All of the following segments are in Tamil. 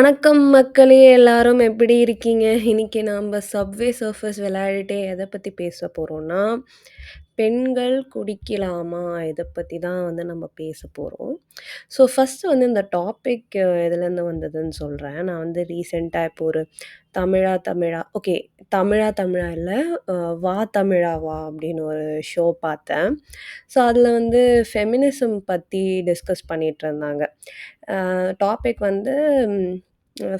வணக்கம் மக்களே! எல்லாரும் எப்படி இருக்கீங்க? இன்னைக்கு நம்ப சப்வே சர்ஃபர்ஸ் விளையாடிட்டே எத பத்தி பேச போறோம்னா, பெண்கள் குடிக்கலாமா? இத பத்தி தான் வந்து நம்ம பேச போறோம். ஸோ ஃபர்ஸ்ட்டு வந்து இந்த டாபிக் எதுலேருந்து வந்ததுன்னு சொல்றேன். நான் வந்து ரீசென்ட்டா இப்போ ஒரு தமிழா தமிழா ஓகே தமிழா தமிழா இல்ல, அ வா தமிழா வா அப்படின்னு ஒரு ஷோ பார்த்தேன். ஸோ அதில வந்து ஃபெமினிசம் பத்தி டிஸ்கஸ் பண்ணிட்டுருந்தாங்க. டாபிக் வந்து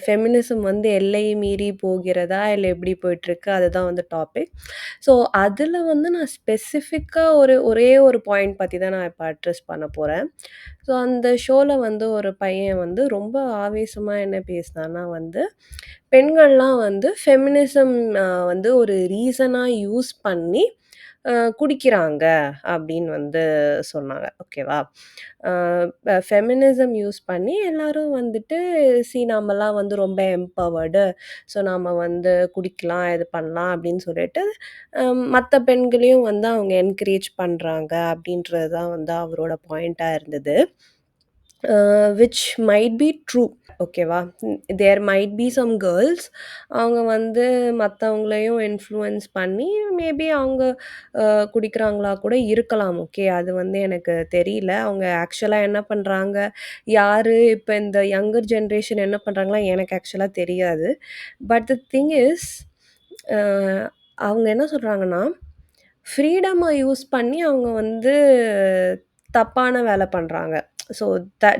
ஃபெமினிசம் வந்து எல்லை மீறி போகிறதா? இல்ல எப்படி போயிட்டுருக்கு? அதுதான் வந்து டாபிக். ஸோ அதில வந்து நான் ஸ்பெசிஃபிக்கா ஒரே ஒரு பாயிண்ட் பத்தி தான் நான் இப்ப அட்ரஸ் பண்ண போறேன். ஸோ அந்த ஷோல வந்து ஒரு பையன் வந்து ரொம்ப ஆவேசமா என்ன பேசினான்னா வந்து, பெண்கள்லாம் வந்து ஃபெமினிசம் வந்து ஒரு ரீசனா யூஸ் பண்ணி குடிக்கிறாங்க அப்படின்னு வந்து சொன்னாங்க. ஓகேவா? அ ஃபெமினிசம் யூஸ் பண்ணி எல்லாரும் வந்துட்டு நாமெல்லாம் வந்து ரொம்ப எம்பவர்டு. ஸோ நாம வந்து குடிக்கலாம், இது பண்ணலாம் அப்படின்னு சொல்லிட்டு, மத்த பெண்களையும் வந்து அவங்க என்கரேஜ் பண்றாங்க அப்படின்றது தான் வந்து அவரோட பாயிண்ட்டா இருந்தது. Which might be true. ஓகேவா? There might be some girls அவங்க வந்து மத்தவங்களையும் இன்ஃப்ளூயன்ஸ் பண்ணி மேபி அவங்க அ குடிக்கிறாங்களா கூட இருக்கலாம். ஓகே. அது வந்து எனக்கு தெரியல. அவங்க ஆக்சுவலா என்ன பண்றாங்க? யாரு இப்ப இந்த யங்கர் ஜெனரேஷன் என்ன பண்றாங்கலாம் எனக்கு ஆக்சுவலா தெரியாது. But the thing is a அவங்க என்ன சொல்றாங்கன்னா, ஃப்ரீடம யூஸ் பண்ணி அவங்க வந்து தப்பான வேல பண்றாங்க. ஸோ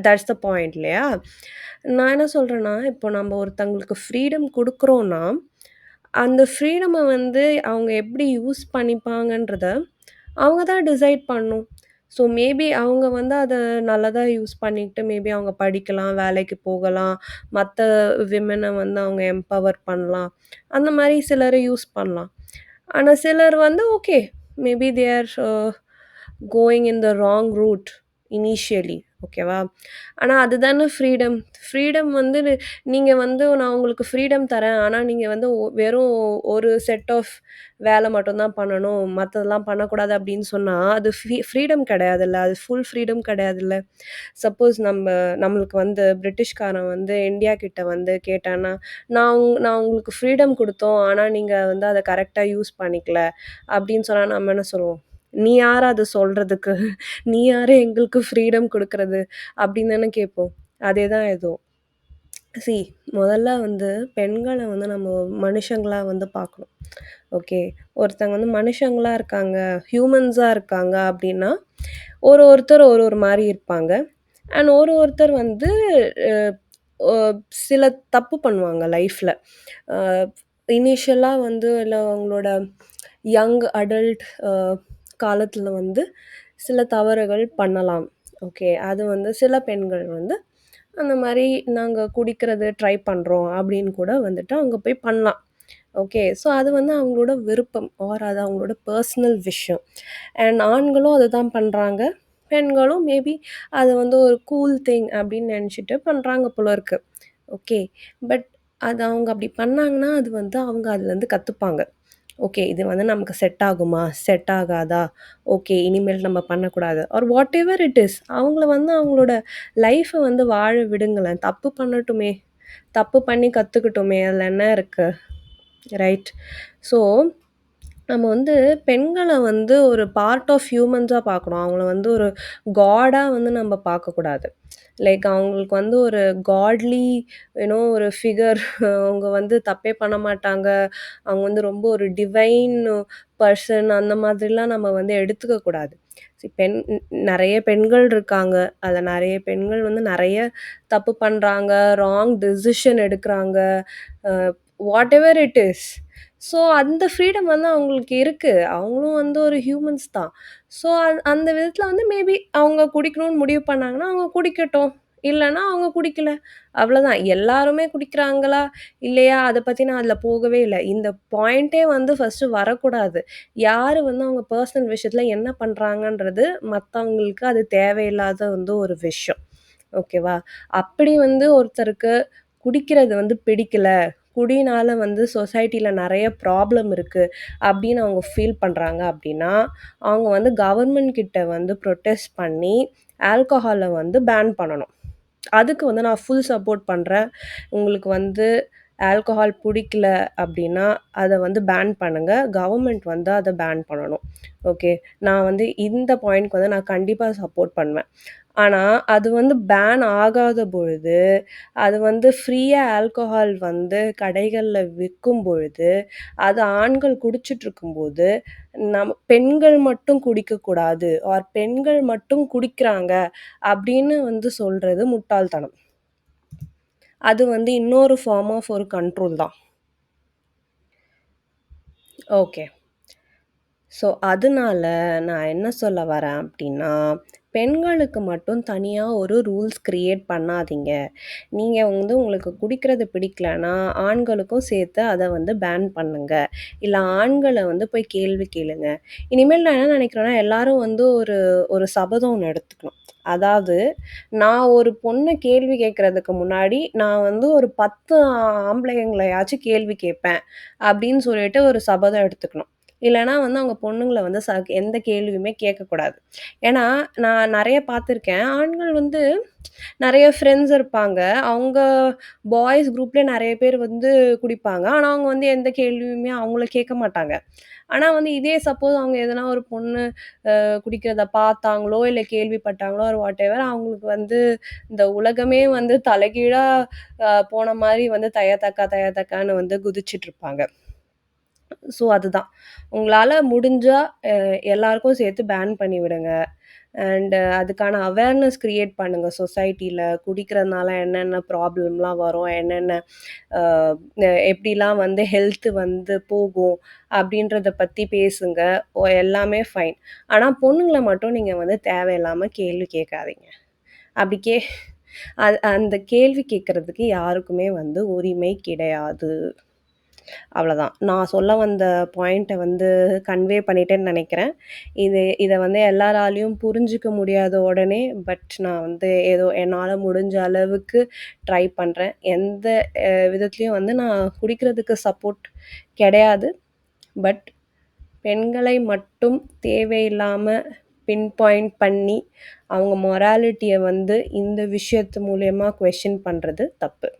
தட்ஸ் த பாயிண்ட் இல்லையா? நான் என்ன சொல்றேன்னா, இப்போ நம்ம ஒருத்தங்களுக்கு ஃப்ரீடம் குடுக்குறோம்னா, அந்த ஃப்ரீடம வந்து அவங்க எப்படி யூஸ் பண்ணிப்பாங்கன்றத, அவங்க தான் டிசைட் பண்ணணும். ஸோ மேபி அவங்க வந்து அத நல்லதா யூஸ் பண்ணிட்டு, மேபி அவங்க படிக்கலாம், வேலைக்கு போகலாம், மத்த விமென வந்து அவங்க எம்பவர் பண்ணலாம். அந்த மாரி சிலர் யூஸ் பண்ணலாம். ஆனா சிலர் வந்து okay, maybe they are going in the wrong route initially. ஓகேவா? ஆனா அதுதானே ஃப்ரீடம். ஃப்ரீடம் வந்து நீங்க வந்து நான் உங்களுக்கு ஃப்ரீடம் தரேன். ஆனா நீங்க வந்து வெறும் ஒரு செட் ஆஃப் வேல மட்டும் தான் பண்ணணும். மத்ததெல்லாம் பண்ணக்கூடாது அப்படின்னு சொன்னா, அது ஃப்ரீடம் கிடையாதுல்ல. அது ஃபுல் ஃப்ரீடம் கிடையாதுல்ல. சப்போஸ் நம்மளுக்கு வந்து பிரிட்டிஷ்காரன் வந்து இந்தியா கிட்ட வந்து கேட்டான்னா, நான் உங்களுக்கு ஃப்ரீடம் குடுத்தோம். ஆனா நீங்க வந்து அத கரெக்ட்டா யூஸ் பண்ணிக்கல." அப்படின்னு சொன்னா நம்ம என்ன சொல்லுவோம்? "நீ யாரு அத சொல்றதுக்கு? நீ யாரு எங்களுக்கு ஃப்ரீடம் குடுக்குறது?" அப்படின்னு தானே கேட்போம். அதே தான் இதுவும். சி முதல்ல வந்து பெண்கள வந்து நம்ம மனுஷங்களா வந்து பார்க்கணும். ஓகே. ஒருத்தங்க வந்து மனுஷங்களா இருக்காங்க, ஹியூமன்ஸா இருக்காங்க அப்படின்னா, ஒருத்தர் ஒரு மாரி இருப்பாங்க. அண்ட் ஒருத்தர் வந்து அ ஒ சில தப்பு பண்ணுவாங்க லைஃப்ல. அ இனிஷியலா வந்து இல்ல அவங்களோட யங் அடல்ட் காலத்துல வந்து சில தவறுகள் பண்ணலாம். ஓகே. அது வந்து சில பெண்கள் வந்து அந்த மாரி நாங்க குடிக்கிறது ட்ரை பண்றோம் அப்படின்னு கூட வந்துட்டு அங்க போய் பண்ணலாம். ஓகே. ஸோ அது வந்து அவங்களோட விருப்பம் அது அவங்களோட பெர்சனல் விஷயம். அண்ட் ஆண்களும் அதுதான் பண்றாங்க. பெண்களும் மேபி அது வந்து ஒரு கூல் திங் அப்படின்னு நெனச்சுட்டு பண்றாங்க போல இருக்கு. ஓகே. பட் அது அவங்க அப்படி பண்ணாங்கன்னா, அது வந்து அவங்க அதுலருந்து கத்துப்பாங்க. ஓகே. இது வந்து நமக்கு செட் ஆகுமா? செட் ஆகாதா? ஓகே. இனிமேல் நம்ம பண்ணக்கூடாது. Or whatever it is. அவங்கள வந்து அவங்களோட லைஃப வந்து வாழ விடுங்களேன். தப்பு பண்ணட்டுமே! தப்பு பண்ணி கத்துக்கட்டுமே! அதுல என்ன இருக்கு? ரைட். ஸோ நம்ம வந்து பெண்கள வந்து ஒரு பார்ட் ஆஃப் ஹியூமன்ஸா பார்க்கணும். அவங்கள வந்து ஒரு காடா வந்து நம்ம பார்க்கக்கூடாது. லைக் அவங்களுக்கு வந்து ஒரு காட்லி ஒரு ஃபிகர் அவங்க வந்து தப்பே பண்ண மாட்டாங்க. அவங்க வந்து ரொம்ப ஒரு டிவைன் பெர்சன் அந்த மாதிரிலாம் நம்ம வந்து எடுத்துக்க கூடாது. நெறைய பெண்கள் இருக்காங்க. அதுல நெறைய பெண்கள் வந்து நெறைய தப்பு பண்றாங்க. ராங் டெசிஷன் எடுக்குறாங்க. Uh whatever it is. So அந்த ஃப்ரீடம் வந்து அவங்களுக்கு இருக்கு. அவங்களும் வந்து ஒரு ஹியூமன்ஸ் தான். ஸோ அந்த விதத்தில வந்து மேபி அவங்க குடிக்கணும்னு முடிவு பண்ணாங்கன்னா, அவங்க குடிக்கட்டும். இல்லன்னா அவங்க குடிக்கல. அவ்வளோதான். எல்லாருமே குடிக்கிறாங்களா? இல்லையா? அத பத்தி நான் அதில போகவே இல்ல. இந்த பாயிண்ட்டே வந்து ஃபர்ஸ்ட்டு வரக்கூடாது. யாரு வந்து அவங்க பெர்சனல் விஷயத்தில என்ன பண்றாங்கன்றது மத்தவங்களுக்கு அது தேவையில்லாத வந்து ஒரு விஷயம். ஓகேவா? அப்படி வந்து ஒருத்தருக்கு குடிக்கிறது வந்து பிடிக்கல. குடினால வந்து சொசைட்டில நெறைய ப்ராப்ளம் இருக்கு. அப்படின்னு அவங்க ஃபீல் பண்றாங்க அப்படின்னா, அவங்க வந்து கவர்மெண்ட் கிட்ட வந்து புரொட்டஸ்ட் பண்ணி ஆல்கஹால வந்து பேன் பண்ணணும். அதுக்கு வந்து நான் ஃபுல் சப்போர்ட் பண்றேன். உங்களுக்கு வந்து ஆல்கஹால் புடிக்கல அப்டின்னா, அத வந்து பேன் பண்ணுங்க. கவர்மெண்ட் வந்து அத பேன் பண்ணணும். ஓகே. நான் வந்து இந்த பாயிண்ட்க்கு வந்து நான் கண்டிப்பா சப்போர்ட் பண்ணுவேன். ஆனா, அது வந்து பேன் ஆகாத பொழுது, அது வந்து ஃப்ரீயா ஆல்கஹால் வந்து கடைகள்ல விக்கும் பொழுது, அது ஆண்கள் குடிச்சிட்டுருக்கும்போது, பெண்கள் மட்டும் குடிக்கக்கூடாது ஆர் பெண்கள் மட்டும் குடிக்கிறாங்க அப்படின்னு வந்து சொல்றது முட்டாள்தனம். அது வந்து இன்னொரு ஃபார்ம் ஆஃப் ஒரு கண்ட்ரோல் தான். ஓகே. ஸோ, அதனால நான் என்ன சொல்ல வரேன் அப்டின்னா, பெண்களுக்கு மட்டும் தனியா ஒரு ரூல்ஸ் கிரியேட் பண்ணாதீங்க. நீங்க வந்து உங்களுக்கு குடிக்கிறது பிடிக்கலன்னா, ஆண்களுக்கும் சேர்த்து அத வந்து பேன் பண்ணுங்க. இல்ல ஆண்கள வந்து போய் கேள்வி கேளுங்க. இனிமேல் நான் என்ன நெனைக்கிறேன்னா, எல்லாரும் வந்து ஒரு ஒரு சபதம் ஒண்ணு எடுத்துக்கணும். அதாவது, நான் ஒரு பொண்ண கேள்வி கேட்கறதுக்கு முன்னாடி, நான் வந்து ஒரு 10 ஆம்பளைங்களையாச்சும் கேள்வி கேட்பேன். அப்டின்னு சொல்லிட்டு ஒரு சபதம் எடுத்துக்கணும். இல்லன்னா வந்து அவங்க பொண்ணுங்கள வந்து எந்த கேள்வியுமே கேட்கக்கூடாது. ஏன்னா, நான் நெறைய பார்த்துருக்கேன். ஆண்கள் வந்து நெறைய ஃப்ரெண்ட்ஸ் இருப்பாங்க. அவங்க பாய்ஸ் குரூப்லயே நெறைய பேர் வந்து குடிப்பாங்க. ஆனா, அவங்க வந்து எந்த கேள்வியுமே அவங்கள கேட்க மாட்டாங்க. ஆனா வந்து இதே சப்போஸ் அவங்க எதனா ஒரு பொண்ணு குடிக்கிறத பார்த்தாங்களோ, இல்ல கேள்விப்பட்டாங்களோ ஆர் வாட்டெவர் அவங்களுக்கு வந்து இந்த உலகமே வந்து தலைகீழா போன மாரி வந்து தய தக்கா தய தக்கான்னு வந்து குதிச்சுட்ருப்பாங்க. ஸோ அதுதான். உங்களால முடிஞ்சா எல்லாருக்கும் சேர்த்து பேன் பண்ணி விடுங்க. அதுக்கான அவேர்னஸ் கிரியேட் பண்ணுங்க சொசைட்டில. குடிக்கிறதுனால என்னென்ன ப்ராப்ளம்லாம் வரும், என்னென்ன அ எப்படிலாம் வந்து ஹெல்த் வந்து போகும் அப்படின்றத பத்தி பேசுங்க. எல்லாமே ஃபைன். ஆனா பொண்ணுங்கள மட்டும் நீங்க வந்து தேவையில்லாம கேள்வி கேட்காதீங்க. அப்படி அந்த கேள்வி கேட்கறதுக்கு யாருக்குமே வந்து உரிமை கிடையாது. அவ்வளதான். நான் சொல்ல வந்த பாயிண்ட்ட வந்து கன்வே பண்ணிட்டேன்னு நெனைக்கிறேன். இத வந்து எல்லாராலயும் புரிஞ்சுக்க முடியாத உடனே, பட் நான் வந்து ஏதோ என்னால முடிஞ்ச அளவுக்கு ட்ரை பண்றேன். எந்த விதத்துலயும் வந்து நான் குடிக்கிறதுக்கு சப்போர்ட் கிடையாது. பட் பெண்களை மட்டும் தேவையில்லாம பின் பாயிண்ட் பண்ணி, அவங்க மொராலிட்டிய வந்து இந்த விஷயத்து மூலியமா கொஸ்டின் பண்றது தப்பு.